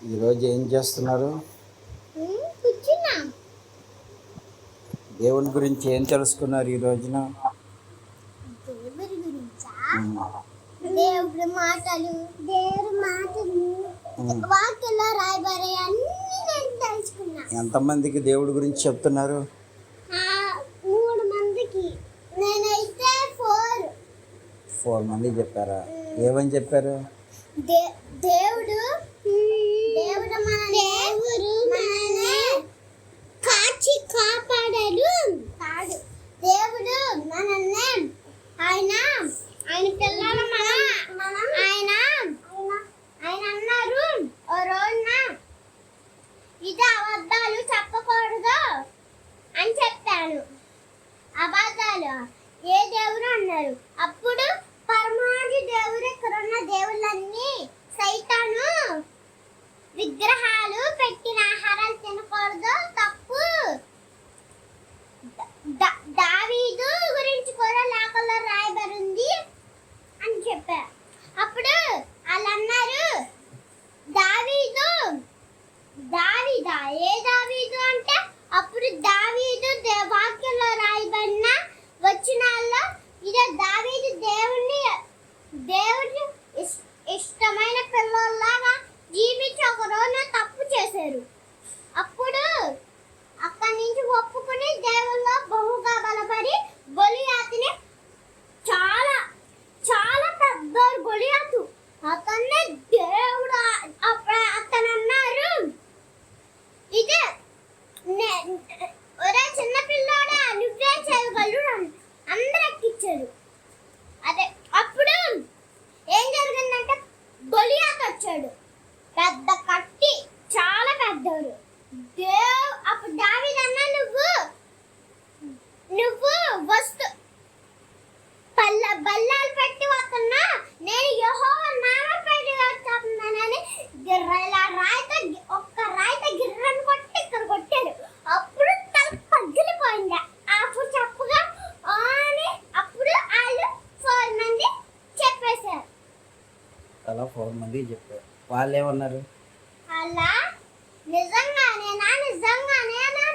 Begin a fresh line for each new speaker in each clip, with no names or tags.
ఈరోజు ఏం చేస్తున్నారు? దేవుని గురించి ఏం తెలుసుకున్నారు ఈ రోజున?
దేవుడి మాటలు వాక్యంలో రాయబడే అన్ని నేను తెలుసుకున్నా.
ఎంతమందికి దేవుడి గురించి చెప్తున్నారు?
3 మందికి. నేనైతే 4
మంది చెప్పారా? ఏమని చెప్పారు?
దేవుడు మనల్ని కాచి కాపాడాడు కాదు. దేవుడు మనల్ని ఆయన పిల్లలు ఆయన అన్నారు ఓ రోజున ఇది అబద్ధాలు చెప్పకూడదు అని చెప్పాను. అబద్ధాలు ఏ దేవుడు అన్నారు. అప్పుడు పరమాది దేవుడు ఇక్కడ ఉన్న దేవుళ్ళన్నీ సైతాను విగ్రహాలు పెట్టిన ఆహారాలు తినకూడదు తప్పు. దావీదు గురించి కూడా లేఖలో రాయబడింది అని చెప్పారు. అప్పుడు వాళ్ళు అన్నారు దావీదా ఏ దావీదు అంటే అప్పుడు దావీదు వాక్యంలో రాయబడిన వచనాల్లో ఇదే దావీదు దేవుడి ఇష్టమైన పిల్లల్లాగా జీవించి ఒక రోజున తప్పు చేశారు. అప్పుడు అక్కడి నుంచి ఒప్పుకుని దేవుల్లో బహుగా బలపడి గొలియాతుని చాలా చాలా పెద్ద గొలియాతు అతన్నే దేవుడు అతను అన్నారు ఇదే ఒరే చిన్న పిల్లోడా నువ్వే చేయగలరు అందరూ ఎక్కిచ్చారు. అదే అప్పుడు ఏం జరిగిందంటే గొలియాతు వచ్చాడు, పెద్ద కట్టి చాలా పెద్దోడు. అప్పుడు దావీదు అన్నా నువ్వు బల్లాలు పెట్టి వస్తున్నా, నేను యెహోవా నామం పెట్టి వస్తున్నానని ఒక్క రాయితో గిర్రని కొట్టి ఇక్కడ కొట్టాడు. అప్పుడు తల పగిలిపోయింది. అప్పుడు చెప్పగా అని అప్పుడు వాళ్ళు 4 మంది చెప్పేశారు.
అలా 4 మంది చెప్పారు. వాళ్ళు ఏమన్నారు?
అలా నిజంగానేనా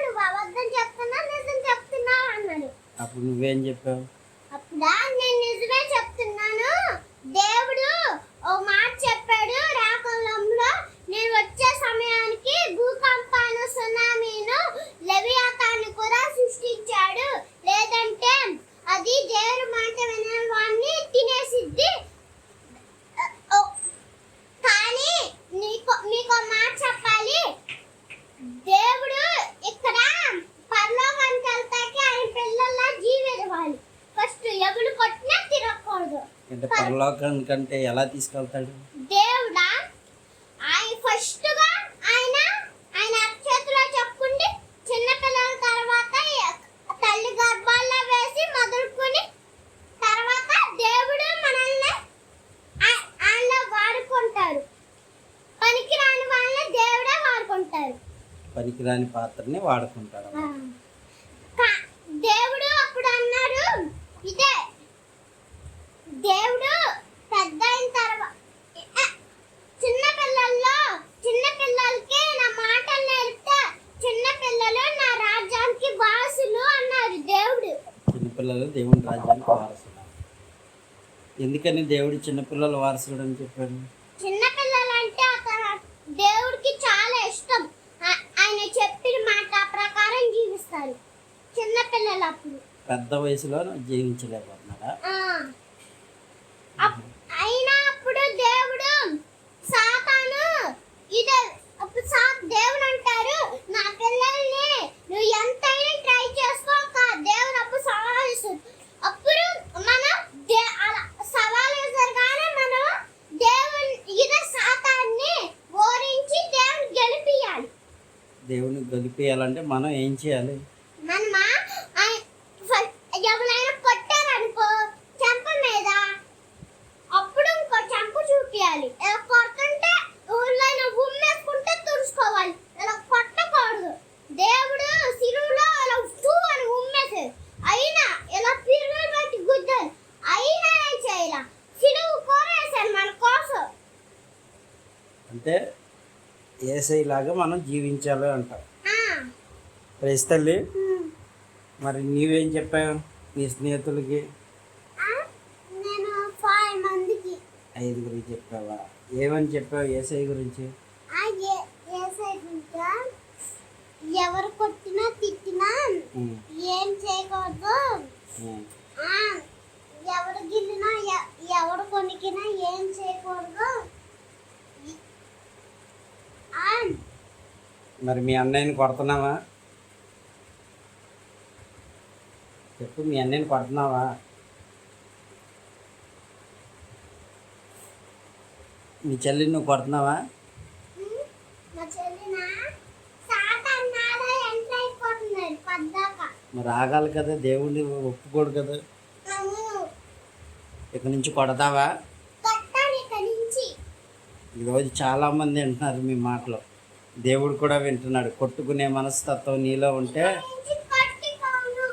నువ్వు అబద్ధం చెప్తున్నా నిజం చెప్తున్నావు అన్నాడు.
అప్పుడు నువ్వేం చెప్పావు?
అప్పుడా నేను నిజమే చెప్తున్నాను. దేవుడు ఓ మాట చెప్పాడు రాకంలో నేను వచ్చే సమయానికి భూకంపాను సునామీను లెవియాతాను కూడా సృష్టించాడు. లేదంటే అది దేవుడి మాట వినే వాడిని తినేసిద్ది. కానీ నీకు మాట చెప్పాలి. దేవుడు ఇక్కడ పరలోకానికి వెళ్తాకి ఆయన పిల్లల్లా జీవించాలి. ఫస్ట్ ఎవరు కొట్టినా తిరగకూడదు.
అంటే పరలోకానికంటే ఎలా తీసుకెళ్తాడు
దేవుడా? ఆయన ఫస్ట్ గా ఆయన చేతిలో చెప్పుకుంటే చిన్న పిల్లల తర్వాత తల్లి గర్భాల్లో వేసి మొదలుకొని తర్వాత దేవుడు మనల్ని ఆయనలో వాడుకుంటారు. పనికిరాని వాళ్ళని దేవుడే వాడుకుంటారు.
పనికిరాని పాత్రని వాడుకుంటాడు.
దేవుడు అప్పుడు అన్నాడు ఇదే దేవుడు పెద్ద అయిన తర్వాత చిన్న పిల్లలకి నా మాటలు నేర్పితే చిన్న పిల్లలు నా రాజ్యానికి వారసులు అన్నారు దేవుడు.
చిన్నపిల్లలు దేవుని రాజ్యానికి వారసులు. ఎందుకని దేవుడు చిన్నపిల్లల వారసుడు అని చెప్పాడు?
చిన్నపిల్లలు అంటే అతను దేవుడికి చాలా ఇష్టం. ఆయన చెప్పిన మాట ప్రకారం జీవిస్తారు చిన్నపిల్లలు. అప్పుడు
పెద్ద వయసులో జీవించలేకపోతున్నాడా?
అయినా అప్పుడు దేవుడు సాతాను ఇదే దేవుడు అంటారు నా పిల్లల్ని నువ్వు ఎంతైనా ట్రై చేసుకోక దేవుడు అప్పుడు సవాల్ ఇస్తారు. అప్పుడు మనం సవాల్ వేసారు కానీ మనం దేవుని ఇదే సాతాన్ని ఓరించి దేవుని గెలిపియాలి.
దేవుని గెలిపియాలంటే మనం ఏం చేయాలి?
మనమా ఎవరైనా కొట్టారనుకో చెంప మీద అప్పుడు ఇంకో చెంప చూపించాలి. ఇలా కొడుతుంటే ఊళ్ళో ఉమ్మేసుకుంటే తుడుచుకోవాలి. ఇలా కొట్టకూడదు. దేవుడు సిరువులో ఇలా అని ఉమ్మేసారు. అయినా ఇలా పిరుగు బట్టి గుద్దారు. అయినా ఏం చేయాల సిరువు కోరేసారు మన కోసం.
అంటే యేసయ్యలాగా మనం జీవించాలి అంటాం.
ఆ,
ప్రైజ్ తల్లి.
ఉమ్.
మరి నీవేం చెప్పావు నీ స్నేహితులకి?
ఆ, నేను 5 మందికి
5గురికి చెప్పావా? ఏమని చెప్పావు యేసయ్య గురించి?
యేసయ్య గురించా? ఎవరు కొట్టినా తిట్టినా
ఉమ్,
ఏం చేయకూడదు.
ఉమ్.
ఆ, ఎవరు గిల్లినా ఎవరు కొనికినా ఏం చేయకూడదు. ఆ,
మరి మీ అన్నయ్యని కొడుతున్నావా? చెప్పు, మీ అన్నయ్యని కొడుతున్నావా? మీ చెల్లిని నువ్వు కొడుతున్నావా?
ఉమ్, మా చెల్లినా సాతాన్ నాలో ఎంటర్ అయిపోతున్నాడు పద్దాక.
మరి ఆగాలి కదా, దేవుడిని ఒప్పుకోడు కదా.
అవును,
ఇక నుంచి కొడతావా?
కట్టాలి ఇక్కడి నుంచి.
ఈరోజు చాలామంది వింటున్నారు మీ మాటలు, దేవుడు కూడా వింటున్నాడు. కొట్టుకునే మనస్తత్వం నీలో ఉంటే
నుంచి కట్టుకోను.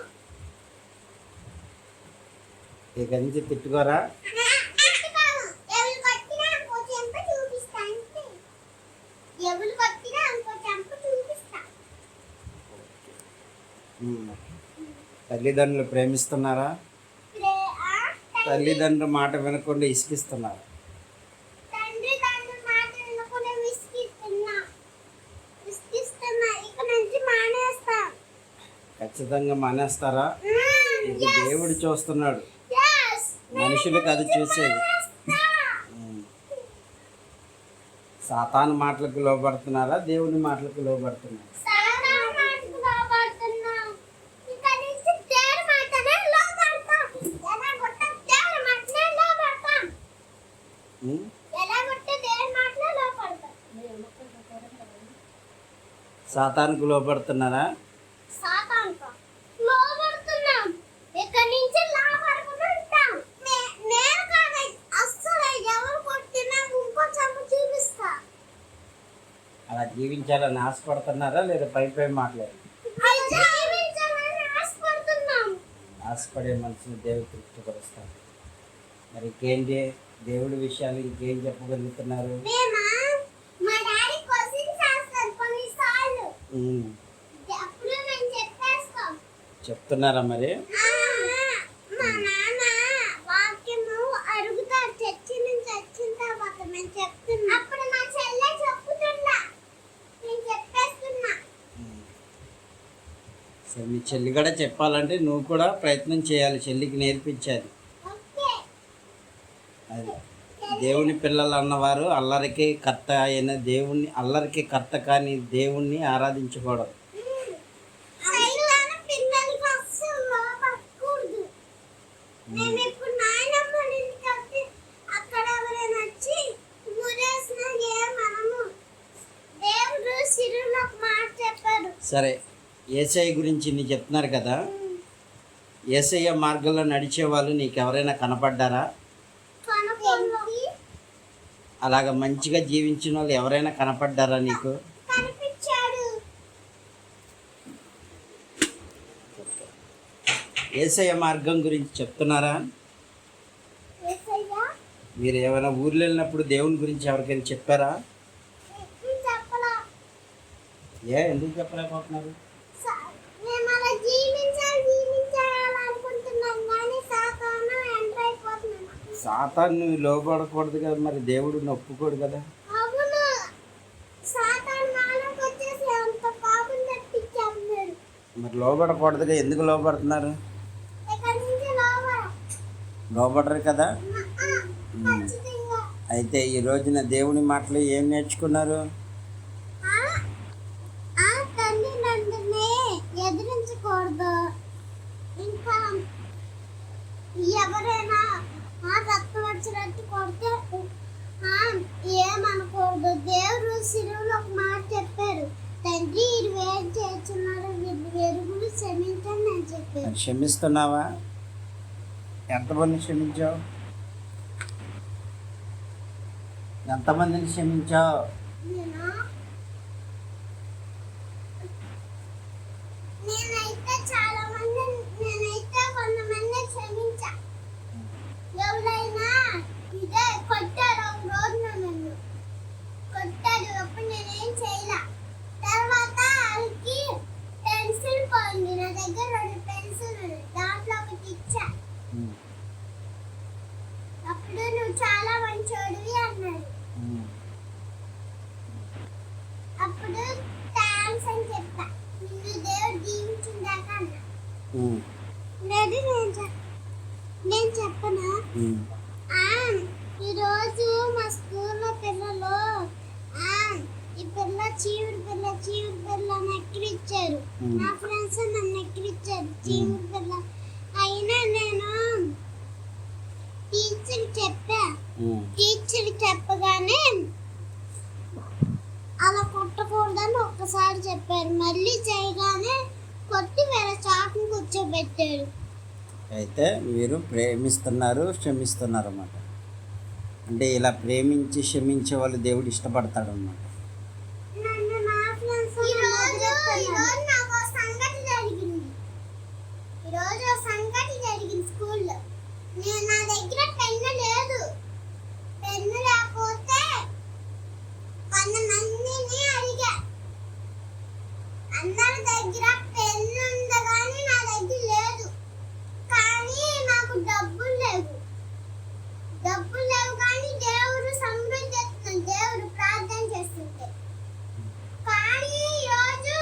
ఇక నుంచి తిట్టుకోరా.
కట్టుకోను. ఎవరు కొట్టినా ఇంకో చెంప చూపిస్తా అంతే. ఎవరు కొట్టినా ఇంకో చెంప చూపిస్తా.
ఉమ్. తల్లిదండ్రులు ప్రేమిస్తున్నారా?
ప్రే- ఆ,
తల్లిదండ్రుల మాట వినకుండా ఇసికిస్తున్నారు.
తండ్రి మాట వినకుండా విసిగిస్తున్నా. ఇక నుంచి మానేస్తా.
ఖచ్చితంగా మానేస్తారా? ఇది దేవుడు చూస్తున్నాడు,
Yes.
మనుషులకు అది చూసేది. ఉమ్. సాతాను మాటలకు లోబడుతున్నారా, దేవుని మాటలకు లోబడుతున్నారా?
సాతాను మాటకు లోబడుతున్నా. ఇక నుంచి దేవుని మాటనే లోబడతా. ఎలాగొట్ట దేవుని మాటనే లోబడతా.
ఉమ్.
ఎలాగొట్ట దేవుని మాటనే లోబడతా.
సాతానుకు లోబడుతున్నారా?
సాతానుకు లోబడుతున్నాం. ఇక నుంచి లోబడకుండా ఉంటాం. నేను కాదు, అస్సలు ఎవరు కొట్టినా ఇంకో చెంప చూపిస్తా.
అలా జీవించాలని ఆశపడుతున్నారా, లేదా పై పై మాట్లాడారు?
అలా జీవించాలని ఆశపడుతున్నాం.
ఆశపడే మనసుని దేవుడు తృప్తిపరుస్తాడు. మరి ఇంకేంటి దేవుడి విషయాలు ఇంకేం చెప్పగలుగుతున్నారు?
మేమా మా డాడీ క్వశ్చన్స్ చేస్తారు కొన్నిసార్లు.
ఉమ్.
అప్పుడు మేము చెప్పేస్తాం.
చెప్తున్నారా మరి?
మా నాన్న వాక్యము అడుగుతారు చర్చి నుంచి వచ్చిన తర్వాత మేము చెప్తున్నా. అప్పుడు మా చెల్లె చెప్పుతుందా, నేను చెప్పేస్తున్నా.
ఉమ్. సరే, మీ చెల్లి కూడా చెప్పాలంటే నువ్వు కూడా ప్రయత్నం చేయాలి, చెల్లికి నేర్పించాలి.
ఓకే.
అది దేవుని పిల్లలు అన్నవారు అల్లరికి కర్త అయిన దేవుణ్ణి, అల్లరికి కర్త కాని దేవుణ్ణి ఆరాధించకూడదు.
సైతాను పిల్లలకి అస్సలు లోబడకూడదు. మేము ఇప్పుడు నాయనమ్మ ఇంటికి వెళ్తే అక్కడ ఎవరైనా వచ్చి ఊరేసినా మనము దేవుడు సిరులో ఒక మాట చెప్పాడు.
సరే, యేసయ్య గురించి నీ చెప్తున్నారు కదా, యేసయ్య మార్గంలో నడిచే వాళ్ళు నీకు ఎవరైనా కనపడ్డారా?
కనపడింది.
అలాగ మంచిగా జీవించిన వాళ్ళు ఎవరైనా కనపడ్డారా నీకు?
కనిపించాడు.
యేసయ్య మార్గం గురించి చెప్తున్నారా?
యేసయ్య
మీరు ఏమైనా ఊర్లో వెళ్ళినప్పుడు దేవుని గురించి ఎవరికైనా చెప్పారా?
చెప్పలా.
ఎందుకు చెప్పలేకపోతున్నారు?
మేము అలా జీవించాలని అనుకుంటున్నాం కానీ సాతాను ఎంటర్ అయిపోతున్నాం.
సాతాను లోబడకూడదు కదా, మరి దేవుడు ఒప్పుకోడు కదా.
అవును, సాతాను నాలోకి వచ్చేసి అంత పాపం తెప్పించాడు.
మరి లోబడకూడదుగా, ఎందుకు లోబడుతున్నారు?
ఇక్కడ నుంచి లోబడ.
లోబడరు కదా.
ఖచ్చితంగా.
అయితే ఈ రోజున దేవుని మాటలు ఏం నేర్చుకున్నారు?
తల్లిదండ్రులని ఎదిరించకూడదు. ఇంకా ఎవరైనా రక్తం వచ్చినట్టు కొడితే ఏమనకూడదు. దేవుడు సిలువలో ఒక మాట చెప్పారు, తండ్రి వీరు ఏం చేస్తున్నారు, వీళ్ళు వెరుగులు క్షమించండి అని చెప్పారు.
మరి క్షమిస్తున్నావా? ఎంతమందిని క్షమించావు? ఎంతమందిని క్షమించావు?
నేనైతే చాలా మంది, నేనైతే కొంతమంది క్షమించా. ఎవరైనా ఇదే కొట్టారు ఒక రోజు నన్ను నువ్వు చాలా మంచోడివి అన్నాడు.
ఉమ్,
అప్పుడు థ్యాంక్స్ అని చెప్పా. నిన్ను దేవుడు దీవించిందాక అన్నా.
ఉమ్,
లేదు నేను చెప్పనా?
ఉమ్,
ఆ, ఈరోజు మా స్కూల్లో పిల్లలు ఈ పిల్ల చీవురు పిల్ల అని ఎక్కిరిచ్చారు. నా ఫ్రెండ్స్ నన్ను ఎక్కిరిచ్చారు చీవురు పిల్ల. అయినా నేను టీచర్ చెప్పా.
ఉమ్.
టీచర్ చెప్పగానే అలా కొట్టకూడదని ఒక్కసారి చెప్పారు. మళ్ళీ చేయగానే కొట్టి వేరే చాకుని కూర్చోబెట్టాడు.
అయితే మీరు ప్రేమిస్తున్నారు, క్షమిస్తున్నారు అన్నమాట. అంటే ఇలా ప్రేమించి క్షమించే వాళ్ళు దేవుడు ఇష్టపడతాడు అన్నమాట.
నన్ను నా ఫ్రెండ్స్ ఈరోజు నాకు ఒక సంగతి జరిగింది. ఈరోజు ఒక సంగతి జరిగింది స్కూల్లో. నా దగ్గర పెన్ను లేదు. పెన్ను లేకపోతే 100 మందిని అడిగా. అందరి దగ్గర పెన్ను ఉంది కానీ నా దగ్గర లేదు. కానీ నాకు డబ్బులు లేవు కానీ దేవుడు సమృద్ధి చేస్తున్నాడు. దేవుడు ప్రార్థన చేస్తుంటే. కానీ ఈరోజు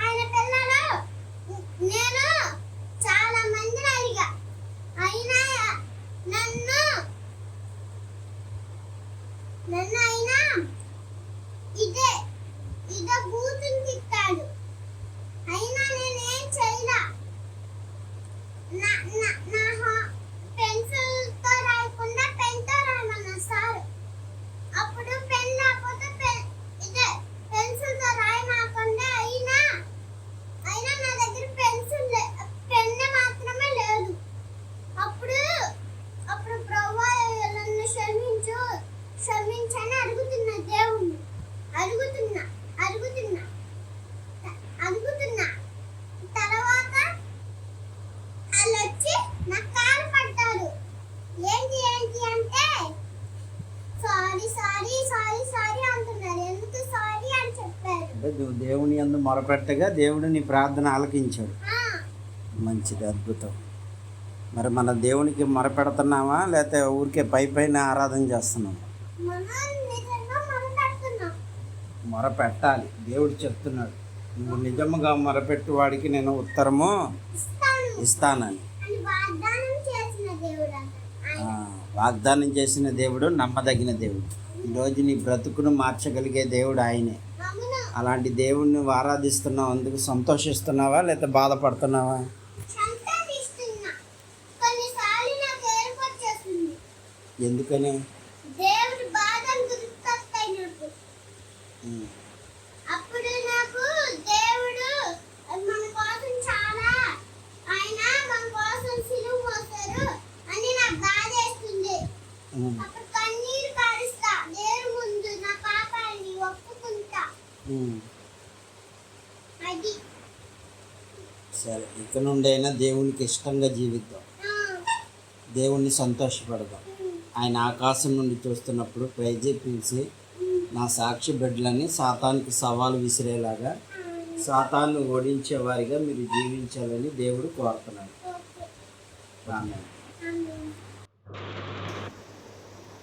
ఆయన పిల్లలు నేను చాలా మందిని అడిగా. అయినా నన్ను అయినా ఇదే బూతుని తిట్టాడు. అయినా నేనేం చేయలా. నా పెన్సిల్తో రాయకుండా పెన్తో రాయమన్నా సార్. అప్పుడు పెన్ లేకపోతే పెన్సిల్తో రాయమాకుండా అయినా నా దగ్గర పెన్ను మాత్రమే లేదు. అప్పుడు ప్రభువా నన్ను క్షమించని అడుగుతున్నా దేవుణ్ణి. అడుగుతున్నా తర్వాత వాళ్ళు వచ్చి నా కాలు పడతారు. ఏంటి అంటే సారీ అంటున్నారు. ఎందుకు సారీ అని చెప్పారు.
అంటే నువ్వు దేవుని యందు మొరపెట్టగా దేవుడు నీ ప్రార్థన ఆలకించాడు. మంచిది, అద్భుతం. మరి మన దేవునికి మొరపెడుతున్నావా లేకపోతే ఊరికే పైన ఆరాధన చేస్తున్నావా?
మనం నిజంగా మొదలుపెడుతున్నాం.
మొరపెట్టాలి. దేవుడు చెప్తున్నాడు, నువ్వు నిజముగా మొరపెట్టు వాడికి నేను ఉత్తరము ఇస్తానని.
అని వాగ్దానం చేసిన దేవుడు అన్నాడు.
వాగ్దానం చేసిన దేవుడు నమ్మదగిన దేవుడు. ఈరోజు నీ బ్రతుకును మార్చగలిగే దేవుడు ఆయనే.
అవును.
అలాంటి దేవుడిని నువ్వు ఆరాధిస్తున్నావు. అందుకు సంతోషిస్తున్నావా లేకపోతే బాధపడుతున్నావా?
సంతోషిస్తున్నా. కొన్నిసార్లు నాకు ఏడుపు వచ్చేస్తుంది.
ఎందుకని?
దేవుడి బాధలు గుర్తొస్తాయి నాకు. అప్పుడు నాకు దేవుడు మన కోసం చాలా మన కోసం సిలువ మోసారు అని నాకు బాధేస్తుంది. అప్పుడు కన్నీరు కారుస్తా దేవుడి ముందు. నా పాపాన్ని ఒప్పుకుంటా. అది
సరే, ఇక నుండైనా దేవునికి ఇష్టంగా జీవిద్దాం, దేవుణ్ణి సంతోషపడదాం. ఆయన ఆకాశం నుండి చూస్తున్నప్పుడు ప్రైజే పిలిచి నా సాక్షి బిడ్డలని సాతానికి సవాలు విసిరేలాగా సాతాన్ని ఓడించే వారిగా మీరు జీవించాలని దేవుడు కోరుతున్నాడు. ఆమేన్.